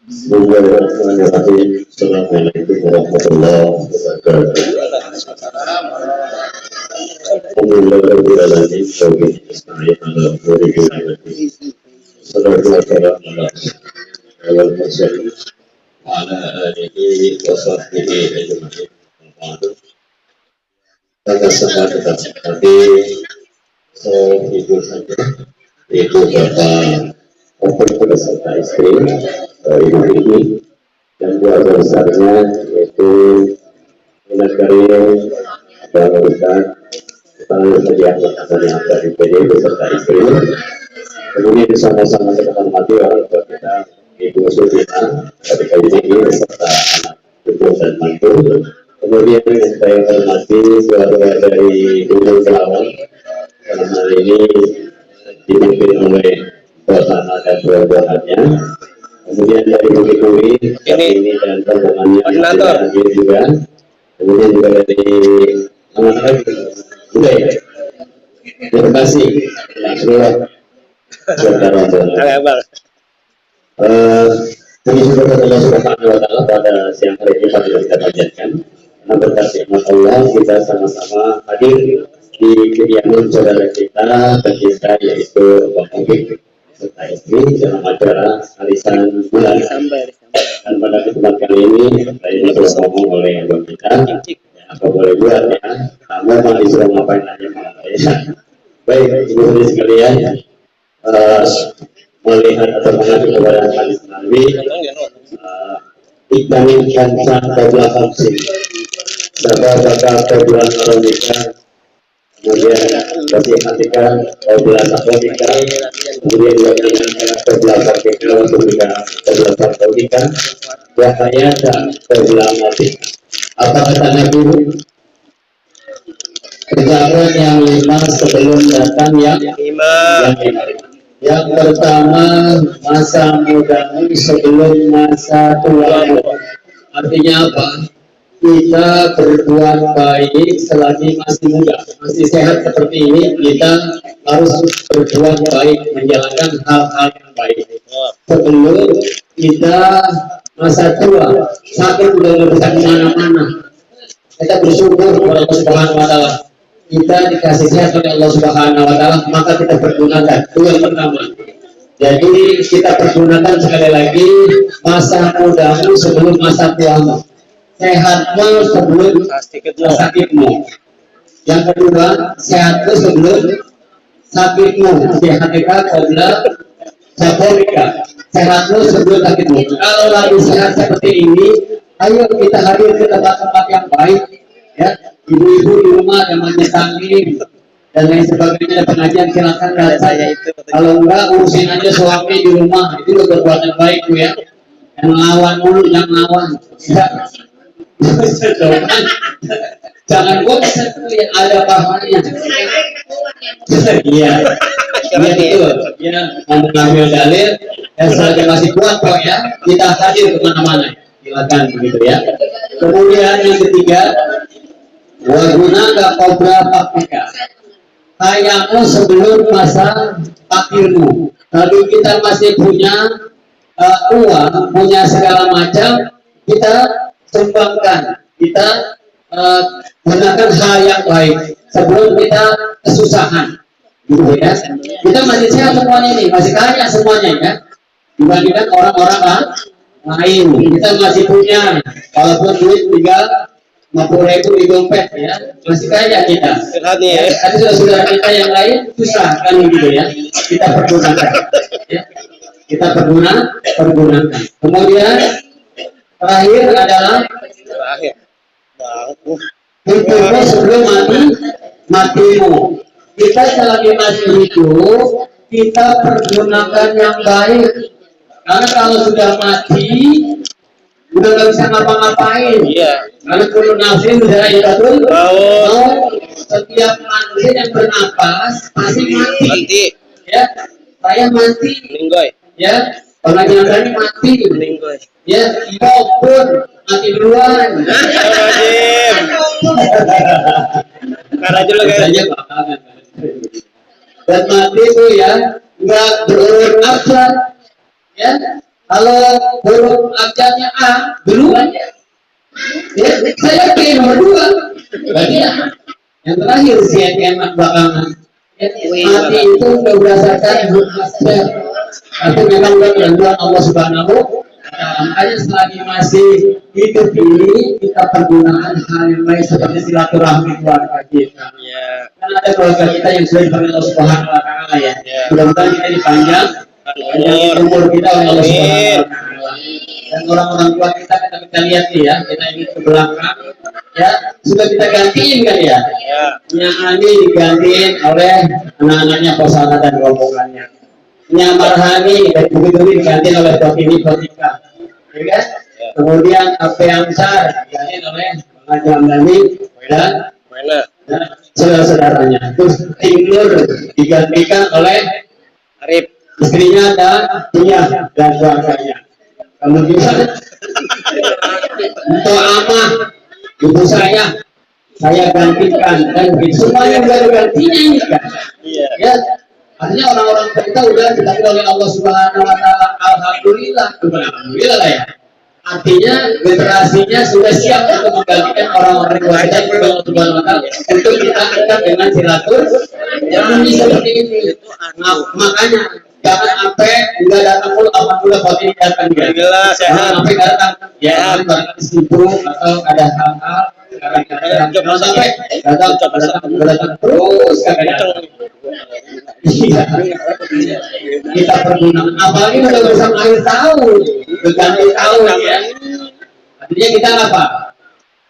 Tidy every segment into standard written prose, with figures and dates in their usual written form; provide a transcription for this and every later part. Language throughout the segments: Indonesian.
Bismillahirrahmanirrahim. Assalamualaikum warahmatullahi wabarakatuh. Alhamdulillahirabbil alamin. Salatu wassalamu ala mursalin wa ala alihi wa sahbihi ajma'in. Kita semua tetap seperti ibu saja, ibu bapak maupun beserta istri, ibu ini dan keluarga besarnya, yaitu Dinas Karim dan Ustaz Kepala Sedia Angkatan yang ada di PD beserta istri. Kemudian sama-sama kita hormati orang tua kita, Ibu Sudina dari kali ini beserta anak ibu dan mantu. Kemudian saya hormati keluarga dari Gunung Kelawang, dalam hal ini dipimpin oleh Bosana dan buah-buahannya. Kemudian dari Bukit ini dan teman-temannya juga. Kemudian juga dari anak-anak juga ya. Terima kasih seluruh saudara-saudara. Puji syukur kepada Allah Subhanahu wa Ta'ala pada siang hari ini pada kita panjatkan. Karena berkat nikmat Allah kita sama-sama hadir di kediaman saudara kita tercinta, yaitu Bang Taufik serta istri dalam acara arisan bulan. Dan pada kesempatan kali ini saya disuruh ngomong oleh Bang kita, ya, apa boleh buat ya, kamu mah disuruh ngapain aja malah ya. Baik, ibu sekalian, melihat atau mengacu kepada hadis Nabi, ikhlamin kansa qabla khamsin, sababaka qabla haramika, kemudian nasihatikan qabla taqwika, kemudian wajibkan qabla fakika, wasubika qabla fakika, wa hayata qabla matika. Apa kata Nabi? Kerjakan yang 5 sebelum datang yang 5. Yang pertama, masa mudamu sebelum masa tuamu. Artinya apa? Kita berbuat baik selagi masih muda, masih sehat seperti ini. Kita harus berbuat baik, menjalankan hal-hal yang baik sebelum kita masa tua. Sakit udah nggak bisa kemana-mana. Kita bersyukur kepada Allah Subhanahu wa Ta'ala. Kita dikasih sehat oleh Allah Subhanahu wa Ta'ala, maka kita pergunakan. Itu yang pertama. Jadi kita pergunakan sekali lagi masa mudamu sebelum masa tuamu, sehatmu sebelum sakitmu. Yang kedua, sehatmu sebelum sakitmu. Sehatika qabla safarika. Sehatmu sebelum sakitmu. Kalau lagi sehat seperti ini, ayo kita hadir ke tempat-tempat yang baik, ya. Ibu-ibu di rumah ada majelis taklim dan lain sebagainya, ada pengajian, silakan datang. Kalau enggak, urusin aja suami di rumah, itu udah perbuatan baik tuh ya. Yang lawan mulu, yang lawan ya. Jangan bosan, ada pahalanya. Iya, iya itu ya, mengambil dalil dan selagi masih kuat kok ya, kita hadir kemana-mana, silakan begitu ya. Kemudian yang ketiga, waguna qabla fakika, kayamu sebelum masa fakirmu. Kalau kita masih punya uang, punya segala macam, kita sumbangkan, kita gunakan hal yang baik sebelum kita kesusahan, gitu ya. Kita masih sehat semuanya ini, masih kaya semuanya ya, dibandingkan orang-orang lain. Kita masih punya, walaupun duit tinggal 50.000 di dompet ya, masih kaya kita. Ya, tapi saudara kita yang lain susah kan gitu ya. Kita pergunakan, ya. Kita pergunakan. Kemudian terakhir adalah hidupmu sebelum matimu. Kita selagi masih hidup, kita pergunakan yang baik. Karena kalau sudah mati, udah nggak bisa ngapa-ngapain. Iya. Karena kullu nafsin dha'iqatul maut. Setiap manusia yang bernapas pasti mati. Ya, saya mati. Meninggoy. Ya, pengajian tadi mati. Meninggoy. Ya, maupun mati duluan. Wajib. Karena juga kayaknya bakalan. Dan mati itu ya nggak berurut abjad. Ya, Kalau huruf abjadnya A duluan ya, saya pilih nomor 2. Berarti ya, yang terakhir ZN belakangan. Mati itu sudah berdasarkan aspek. Tapi memang ketentuan Allah Subhanahu. Makanya selagi masih hidup ini kita pergunakan hal yang baik seperti silaturahmi keluarga kita. Karena ada keluarga kita yang sudah dipanggil Allah Subhanahu Wa Taala ya. Mudah-mudahan kita dipanjang umur kita oleh Allah Subhanahu Wa Taala. Dan orang-orang tua kita lihat nih ya, kita ingin ke belakang ya, sudah kita gantiin kan ya. Yang Ani digantiin oleh anak-anaknya Kosana dan rombongannya. Marhani dan Bukit digantiin oleh Potini Potika, ya kan? Kemudian Ape Amsar digantiin oleh Bang Jamdani dan saudara-saudaranya. Terus Tinglur digantikan oleh Arif, istrinya dan Tia dan keluarganya. Kemudian untuk Amah, ibu saya gantikan dan semuanya sudah gantinya ini kan? Ya. Artinya orang-orang kita udah dipanggil oleh Allah Subhanahu Wa Taala. Alhamdulillah lah ya. Artinya generasinya sudah siap untuk menggantikan orang-orang keluarga yang Allah Subhanahu Wa Taala untuk kita angkat dengan silaturahmi seperti ini. Makanya jangan sampai nggak datang pun alhamdulillah Fatih datang ya. Jangan sampai datang ya barangkali sibuk atau ada hal-hal. Jangan sampai datang terus kadang-kadang. Iya, kita pergunakan apalagi udah bersama akhir tahun, berganti tahun ya. Artinya kita apa?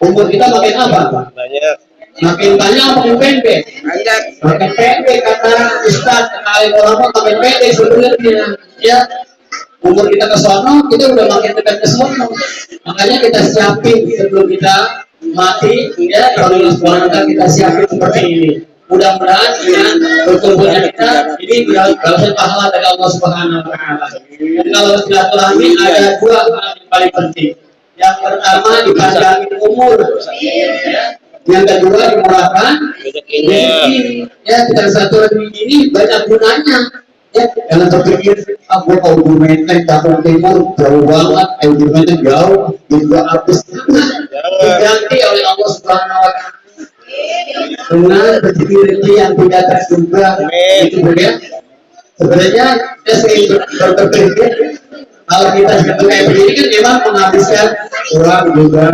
Umur kita makin apa? Makin banyak makin pendek. Makin pendek kata Ustaz, kali ulama makin pendek sebenarnya. Ya, umur kita ke sono, kita udah makin dekat ke sono. Makanya kita siapin sebelum kita mati, ya kalau kita siapin seperti ini. Mudah-mudahan dengan berkumpulnya kita ini berhasil pahala dari Allah Subhanahu Wa Taala. Dan kalau silaturahmi ada 2 hal yang paling penting. Yang pertama dipanjangin umur, yang kedua dimurahkan rezeki. Ya, tidak satu ini banyak gunanya. Ya, jangan terpikir aku kau Menteng Kampung Timur jauh banget, Menteng jauh, juga habis diganti oleh Allah Subhanahu Wa Taala. Dengan rezeki yang tidak terduga itu ya. Sebenarnya saya sering berpikir kalau kita seperti kayak begini kan memang menghabiskan uang juga,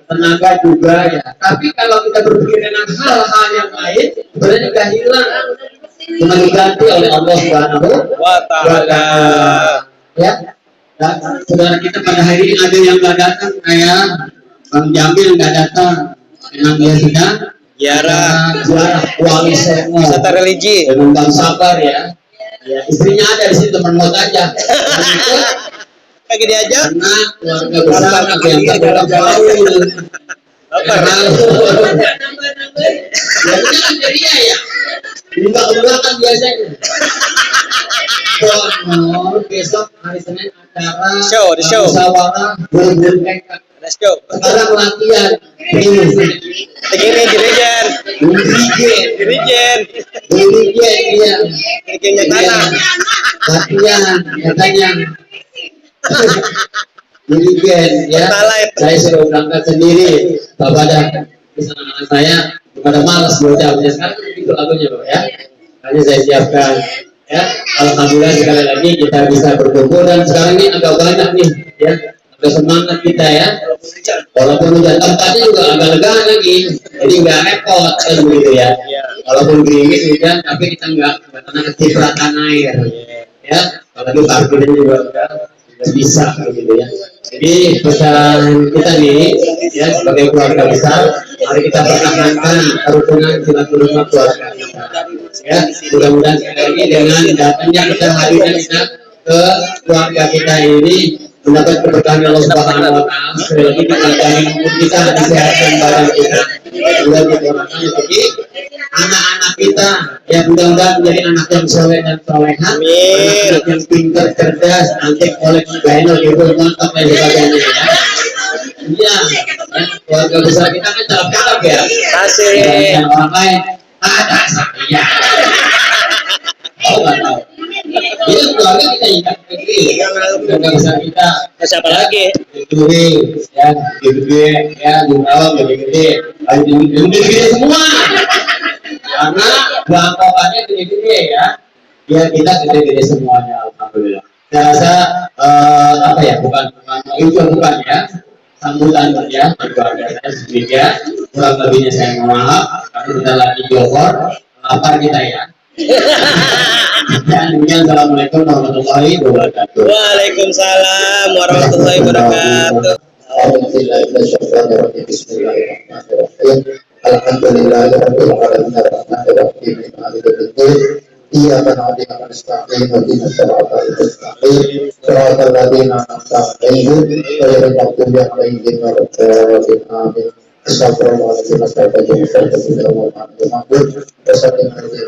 tenaga juga ya. Tapi kalau kita berpikir dengan hal-hal yang lain, sebenarnya sudah hilang, cuma diganti oleh Allah Subhanahu Wa Taala. Ya. Dan saudara kita pada hari ini ada yang nggak datang, kayak Bang Jamil nggak datang. Memang dia sedang ziarah wali songo serta religi dengan Bang Sabar ya. Istrinya ada di situ teman mot aja. Lagi diajak karena keluarga besar ada yang tak dalam baul. Jadi ya. Enggak kan biasanya. Besok hari Senin acara musyawarah berbeda. Sekarang latihan begini dirijen ya latihan katanya dirijen ya saya sudah berangkat sendiri bapak dan anak saya pada malas bocahnya sekarang itu lagunya Bapak ya. Hanya saya siapkan ya. Alhamdulillah sekali lagi kita bisa berkumpul dan sekarang ini agak banyak nih ya. Ada semangat kita ya, walaupun hujan tempatnya juga agak lega lagi, jadi nggak repot kan begitu ya. Walaupun gerimis hujan, tapi kita nggak kena kecipratan air, ya. Kalau itu parkirnya juga udah bisa begitu ya. Jadi pesan kita nih, ya sebagai keluarga besar, mari kita pertahankan kerukunan silaturahmi keluarga kita. Ya, mudah-mudahan sekali lagi dengan datangnya kita hadirnya kita ke keluarga kita ini mendapat keberkahan Allah Subhanahu Wa Taala. Sekali lagi dipanjangin umur kita, disehatkan badan kita, dan didoakan bagi anak-anak kita yang mudah-mudahan menjadi anak yang soleh dan soleha, anak yang pintar, cerdas, nanti oleh Gainal gitu, mantap dan sebagainya ya. Iya, keluarga besar kita kan cakep-cakep ya. Asik. Yang orang lain ada saya. Oh nggak tahu. Iya, keluarga kita ingat begini. Nggak bisa kita. Siapa lagi? Gede, ya, gede, ya, Gundala gede-gede, gede semua. Karena bangkokannya gede-gede ya. Ya kita gede-gede semuanya, alhamdulillah. Saya rasa apa ya, bukan itu bukan ya. Sambutan ya, keluarga saya sedikit, kurang lebihnya saya mohon maaf. Karena kita lagi Johor, lapar kita ya. Dan demikian, assalamualaikum warahmatullahi wabarakatuh. Waalaikumsalam warahmatullahi wabarakatuh. Bismillahirrahmanirrahim. Alhamdulillahirabbil alamin arrahmanir rahim maliki yaumiddin. Iyyaka na'budu wa nasta'in ihdinas siratal mustaqim siratal ladzina an'amta 'alaihim ghairil maghdubi 'alaihim waladdallin. Amin. Astagfirullahaladzim, astagfirullahaladzim, astagfirullahaladzim. Alhamdulillah.